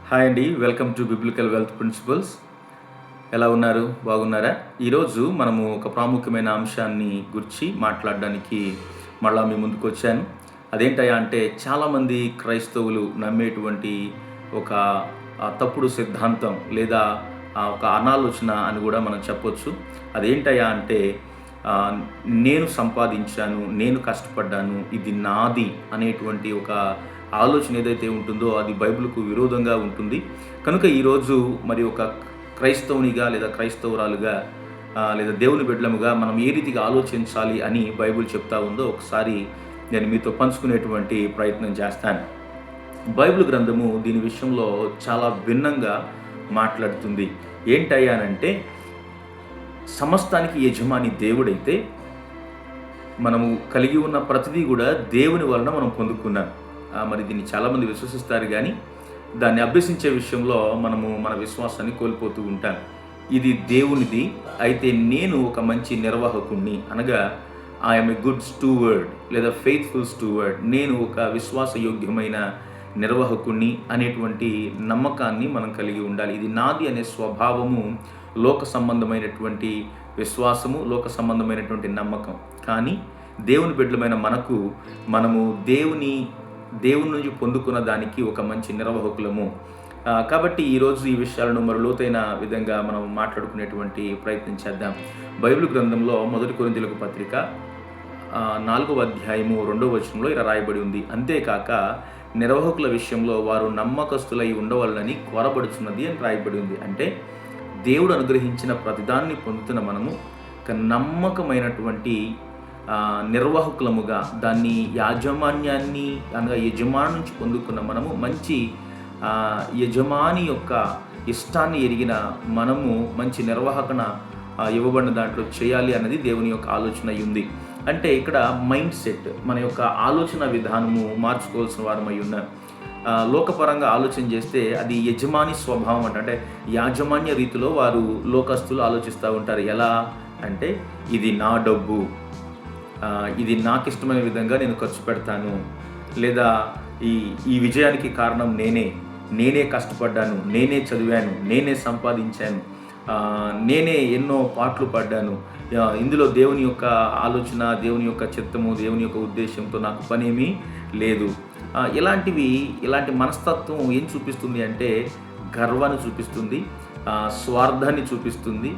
Hi అండి, welcome to biblical wealth principles. ఎలా ఉన్నారు? బాగున్నారా? ఈరోజు మనము ఒక ప్రాముఖ్యమైన అంశాన్ని గురించి మాట్లాడడానికి మళ్ళా మీ ముందుకు వచ్చాను. అదేంటయ్యా అంటే, చాలామంది క్రైస్తవులు నమ్మేటువంటి ఒక తప్పుడు సిద్ధాంతం లేదా ఒక అనాలోచన అని కూడా మనం చెప్పొచ్చు. అదేంటయ్యా అంటే, ఆ, నేను సంపాదించాను, నేను కష్టపడ్డాను, ఇది నాది అనేటువంటి ఒక ఆలోచన ఏదైతే ఉంటుందో అది బైబిల్కు విరోధంగా ఉంటుంది. కనుక ఈరోజు మరి ఒక క్రైస్తవునిగా లేదా క్రైస్తవురాలుగా లేదా దేవుని బిడ్డలముగా మనం ఏ రీతిగా ఆలోచించాలి అని బైబిల్ చెప్తా ఉందో ఒకసారి నేను మీతో పంచుకునేటువంటి ప్రయత్నం చేస్తాను. బైబిల్ గ్రంథము దీని విషయంలో చాలా భిన్నంగా మాట్లాడుతుంది. ఏంటయ్యానంటే, సమస్తానికి యజమాని దేవుడైతే మనము కలిగి ఉన్న ప్రతిదీ కూడా దేవుని వలన మనం పొందుకున్నాం. మరి దీన్ని చాలామంది విశ్వసిస్తారు, కానీ దాన్ని అభ్యసించే విషయంలో మనము మన విశ్వాసాన్ని కోల్పోతూ ఉంటాం. ఇది దేవునిది, అయితే నేను ఒక మంచి నిర్వాహకుణ్ణి, అనగా ఐఎమ్ ఎ గుడ్ స్టూవర్డ్ లేదా ఫెయిత్ఫుల్ స్టూవర్డ్, నేను ఒక విశ్వాసయోగ్యమైన నిర్వాహకుణ్ణి అనేటువంటి నమ్మకాన్ని మనం కలిగి ఉండాలి. ఇది నాది అనే స్వభావము లోక సంబంధమైనటువంటి విశ్వాసము, లోక సంబంధమైనటువంటి నమ్మకం. కానీ దేవుని బిడ్డలమైన మనము దేవుని నుంచి పొందుకున్న దానికి ఒక మంచి నిర్వాహకులము. కాబట్టి ఈరోజు ఈ విషయాలను మరి లోతైన విధంగా మనం మాట్లాడుకునేటువంటి ప్రయత్నం చేద్దాం. బైబిల్ గ్రంథంలో 1 కొరింథీయులకు పత్రిక 4వ అధ్యాయము 2వ వచనంలో ఇలా రాయబడి ఉంది. అంతేకాక నిర్వాహకుల విషయంలో వారు నమ్మకస్తులై ఉండవలనని కోరబడుచున్నది అని రాయబడి ఉంది. అంటే దేవుడు అనుగ్రహించిన ప్రతిదాన్ని పొందుతున్న మనము ఒక నమ్మకమైనటువంటి నిర్వాహకులముగా, దాన్ని యాజమాన్యాన్ని అనగా యజమాని నుంచి పొందుకున్న మనము మంచి యజమాని యొక్క ఇష్టాన్ని ఎరిగిన మనము మంచి నిర్వాహకన ఇవ్వబడిన దాంట్లో చేయాలి అన్నది దేవుని యొక్క ఆలోచన అయి ఉంది. అంటే ఇక్కడ మైండ్ సెట్, మన యొక్క ఆలోచన విధానము మార్చుకోవాల్సిన వారమై ఉన్నాం. లోకపరంగా ఆలోచన చేస్తే అది యజమాని స్వభావం అంటే యాజమాన్య రీతిలో వారు లోకస్తులు ఆలోచిస్తూ ఉంటారు. ఎలా అంటే, ఇది నా డబ్బు, ఇది నాకు ఇష్టమైన విధంగా నేను ఖర్చు పెడతాను, లేదా ఈ విజయానికి కారణం నేనే కష్టపడ్డాను, నేనే చదివాను, నేనే సంపాదించాను, నేనే ఎన్నో పాటలు పడ్డాను, ఇందులో దేవుని యొక్క ఆలోచన, దేవుని యొక్క చిత్తము, దేవుని యొక్క ఉద్దేశంతో నాకు పనేమీ లేదు. ఇలాంటి మనస్తత్వం ఏం చూపిస్తుంది అంటే, గర్వాన్ని చూపిస్తుంది, స్వార్థాన్ని చూపిస్తుంది,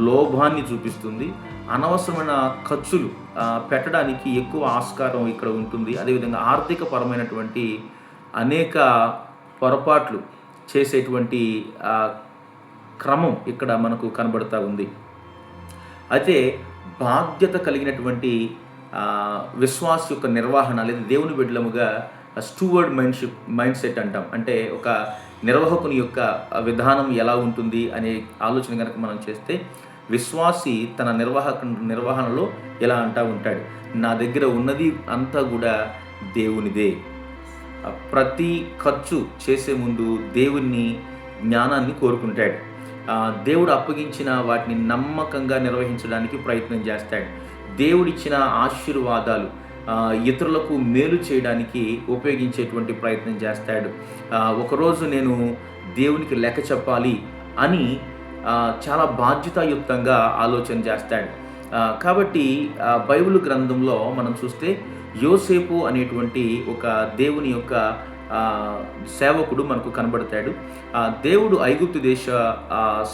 లోభాన్ని చూపిస్తుంది, అనవసరమైన ఖర్చులు పెట్టడానికి ఎక్కువ ఆస్కారం ఇక్కడ ఉంటుంది. అదేవిధంగా ఆర్థిక పరమైనటువంటి అనేక పొరపాట్లు చేసేటువంటి క్రమం ఇక్కడ మనకు కనబడుతూ ఉంది. అయితే బాధ్యత కలిగినటువంటి విశ్వాస యొక్క నిర్వహణ లేదా దేవుని బిడ్డలముగా స్టూవర్డ్ మైండ్ సెట్ అంటాం. అంటే ఒక నిర్వాహకుని యొక్క విధానం ఎలా ఉంటుంది అనే ఆలోచన కనుక మనం చేస్తే, విశ్వాసి తన నిర్వహణలో ఎలా అంటూ ఉంటాడు, నా దగ్గర ఉన్నది అంతా కూడా దేవునిదే. ప్రతి ఖర్చు చేసే ముందు దేవుని జ్ఞానాన్ని కోరుకుంటాడు. దేవుడు అప్పగించిన వాటిని నమ్మకంగా నిర్వహించడానికి ప్రయత్నం చేస్తాడు. దేవుడిచ్చిన ఆశీర్వాదాలు ఇతరులకు మేలు చేయడానికి ఉపయోగించేటువంటి ప్రయత్నం చేస్తాడు. ఒకరోజు నేను దేవునికి లెక్క చెప్పాలి అని చాలా బాధ్యతాయుక్తంగా ఆలోచన చేస్తాడు. కాబట్టి బైబిల్ గ్రంథంలో మనం చూస్తే యోసేపు అనేటువంటి ఒక దేవుని యొక్క సేవకుడు మనకు కనబడతాడు. దేవుడు ఐగుప్తు దేశ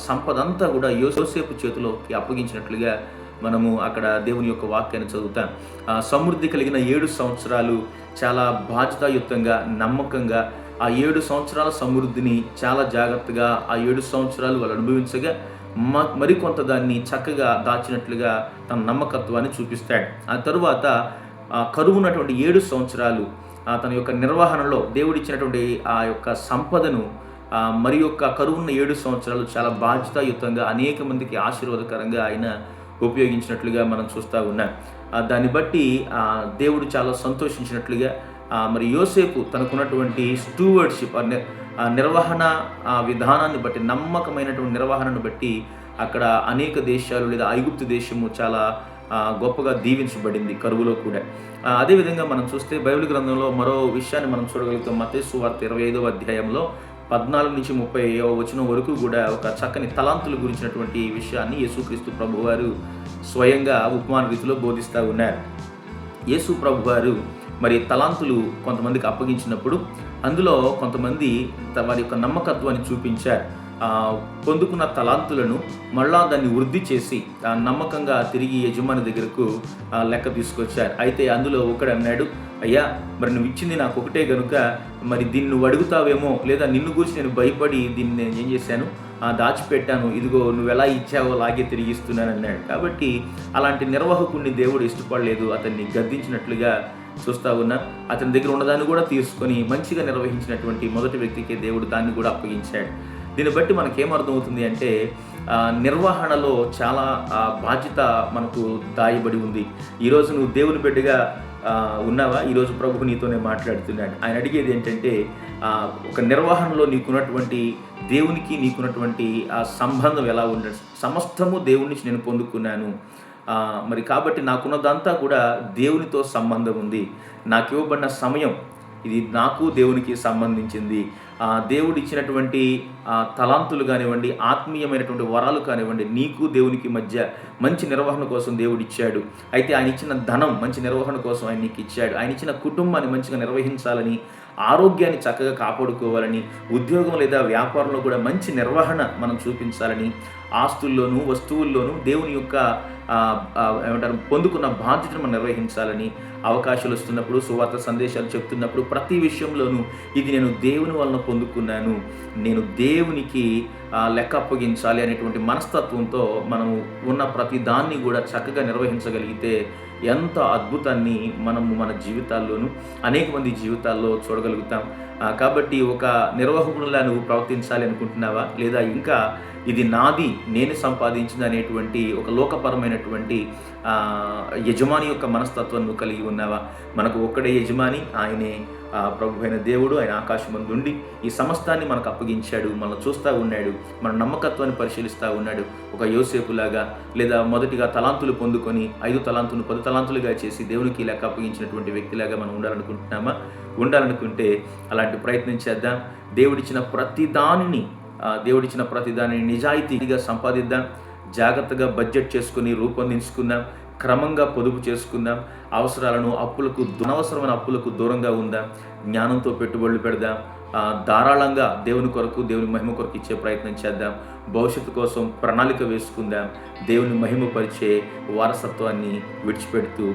సంపద అంతా కూడా యోసేపు చేతిలోకి అప్పగించినట్లుగా మనము అక్కడ దేవుని యొక్క వాక్యాన్ని చదువుతాం. సమృద్ధి కలిగిన 7 సంవత్సరాలు చాలా బాధ్యతాయుక్తంగా, నమ్మకంగా ఆ 7 సంవత్సరాల సమృద్ధిని చాలా జాగ్రత్తగా ఆ 7 సంవత్సరాలు వాళ్ళు అనుభవించగా మరికొంత దాన్ని చక్కగా దాచినట్లుగా తన నమ్మకత్వాన్ని చూపిస్తాడు. ఆ తరువాత కరువున్నటువంటి 7 సంవత్సరాలు తన యొక్క నిర్వహణలో దేవుడిచ్చినటువంటి ఆ యొక్క సంపదను మరి యొక్క కరువున్న 7 సంవత్సరాలు చాలా బాధ్యతాయుతంగా అనేక మందికి ఆశీర్వాదకరంగా ఆయన ఉపయోగించినట్లుగా మనం చూస్తూ ఉన్నాం. దాన్ని బట్టి దేవుడు చాలా సంతోషించినట్లుగా మరి యోసేపు తనకున్నటువంటి స్టూవర్డ్షిప్ నిర్వహణ విధానాన్ని బట్టి, నమ్మకమైనటువంటి నిర్వహణను బట్టి అక్కడ అనేక దేశాలు లేదా ఐగుప్తు దేశము చాలా గొప్పగా దీవించబడింది కరువులో కూడా. అదేవిధంగా మనం చూస్తే బైబిల్ గ్రంథంలో మరో విషయాన్ని మనం చూడగలుగుతాం. మత్తయి సువార్త 25వ అధ్యాయంలో 14-30 వచనం వరకు కూడా ఒక చక్కని తలాంతుల గురించినటువంటి విషయాన్ని యేసుక్రీస్తు ప్రభువారు స్వయంగా ఉపమాన రీతిలో బోధిస్తూ ఉన్నారు. యేసు ప్రభువారు మరి తలాంతులు కొంతమందికి అప్పగించినప్పుడు అందులో కొంతమంది వారి యొక్క నమ్మకత్వాన్ని చూపించారు. పొందుకున్న తలాంతులను మళ్ళా దాన్ని వృద్ధి చేసి నమ్మకంగా తిరిగి యజమాని దగ్గరకు లెక్క తీసుకొచ్చారు. అయితే అందులో ఒకడు అన్నాడు, అయ్యా మరి నువ్వు ఇచ్చింది నాకు ఒకటే కనుక మరి దీన్ని నువ్వు అడుగుతావేమో, లేదా నిన్ను గురించి నేను భయపడి దీన్ని నేను ఏం చేశాను దాచిపెట్టాను, ఇదిగో నువ్వు ఎలా ఇచ్చావో అలాగే తిరిగి ఇస్తున్నాను అన్నాడు. కాబట్టి అలాంటి నిర్వాహకుడిని దేవుడు ఇష్టపడలేదు, అతన్ని గద్దించినట్లుగా చూస్తూ ఉన్నా. అతని దగ్గర ఉన్నదాన్ని కూడా తీసుకొని మంచిగా నిర్వహించినటువంటి మొదటి వ్యక్తికి దేవుడు దాన్ని కూడా అప్పగించాడు. దీన్ని బట్టి మనకేమర్థమవుతుంది అంటే నిర్వహణలో చాలా బాధ్యత మనకు దాయబడి ఉంది. ఈరోజు నువ్వు దేవుని బిడ్డగా ఉన్నావా? ఈరోజు ప్రభువు నీతోనే మాట్లాడుతున్నాడు. ఆయన అడిగేది ఏంటంటే ఒక నిర్వహణలో నీకున్నటువంటి దేవునికి నీకున్నటువంటి ఆ సంబంధం ఎలా ఉండదు. సమస్తము దేవుని నుంచి నేను పొందుకున్నాను, మరి కాబట్టి నాకున్నదంతా కూడా దేవునితో సంబంధం ఉంది. నాకు ఇవ్వబడిన సమయం ఇది నాకు దేవునికి సంబంధించింది. దేవుడు ఇచ్చినటువంటి తలాంతులు కానివ్వండి, ఆత్మీయమైనటువంటి వరాలు కానివ్వండి, నీకు దేవునికి మధ్య మంచి నిర్వహణ కోసం దేవుడు ఇచ్చాడు. అయితే ఆయన ఇచ్చిన ధనం మంచి నిర్వహణ కోసం ఆయన నీకు ఇచ్చాడు. ఆయన ఇచ్చిన కుటుంబాన్ని మంచిగా నిర్వహించాలని, ఆరోగ్యాన్ని చక్కగా కాపాడుకోవాలని, ఉద్యోగం లేదా వ్యాపారంలో కూడా మంచి నిర్వహణ మనం చూపించాలని, ఆస్తుల్లోనూ వస్తువుల్లోనూ దేవుని యొక్క పొందుకున్న బాధ్యతను మనం నిర్వహించాలని, అవకాశాలు వస్తున్నప్పుడు సువార్త సందేశాలు చెప్తున్నప్పుడు ప్రతి విషయంలోనూ ఇది నేను దేవుని వలన పొందుకున్నాను, నేను దేవునికి లెక్క అప్పగించాలి అనేటువంటి మనస్తత్వంతో మనము ఉన్న ప్రతి దాన్ని కూడా చక్కగా నిర్వహించగలిగితే ఎంత అద్భుతాన్ని మనము మన జీవితాల్లోనూ అనేక మంది జీవితాల్లో చూడగలుగుతాం. కాబట్టి ఒక నిర్వాహకునిలా నువ్వు ప్రవర్తించాలి అనుకుంటున్నావా? లేదా ఇంకా ఇది నాది, నేను సంపాదించింది అనేటువంటి ఒక లోకపరమైనటువంటి యజమాని యొక్క మనస్తత్వం నువ్వు కలిగి ఉన్నావా? మనకు ఒక్కడే యజమాని, ఆయనే ప్రభు అయిన దేవుడు. ఆయన ఆకాశమందు ఉండి ఈ సమస్తాన్ని మనకు అప్పగించాడు, మనం చూస్తూ ఉన్నాడు, మన నమ్మకత్వాన్ని పరిశీలిస్తూ ఉన్నాడు. ఒక యోసేపులాగా, లేదా మొదటిగా తలాంతులు పొందుకొని 5 తలాంతులు 10 తలాంతులుగా చేసి దేవునికి లెక్క అప్పగించినటువంటి వ్యక్తిలాగా మనం ఉండాలనుకుంటున్నామా? ఉండాలనుకుంటే అలాంటి ప్రయత్నం చేద్దాం. దేవుడిచ్చిన ప్రతి దానిని నిజాయితీగా సంపాదిద్దాం. జాగ్రత్తగా బడ్జెట్ చేసుకుని రూపొందించుకుందాం. క్రమంగా పొదుపు చేసుకుందాం. అనవసరమైన అప్పులకు దూరంగా ఉందాం. జ్ఞానంతో పెట్టుబడులు పెడదాం. ధారాళంగా దేవుని కొరకు, దేవుని మహిమ కొరకు ఇచ్చే ప్రయత్నం చేద్దాం. భవిష్యత్తు కోసం ప్రణాళిక వేసుకుందాం. దేవుని మహిమపరిచే వారసత్వాన్ని విడిచిపెడుతూ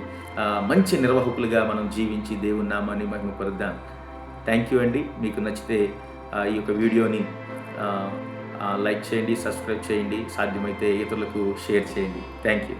మంచి నిర్వాహకులుగా మనం జీవించి దేవుని నామాన్ని మహిమపరుద్దాం. థ్యాంక్ యూ అండి. మీకు నచ్చితే ఈ యొక్క వీడియోని లైక్ చేయండి, సబ్స్క్రైబ్ చేయండి, సాధ్యమైతే ఇతరులకు షేర్ చేయండి. Thank you.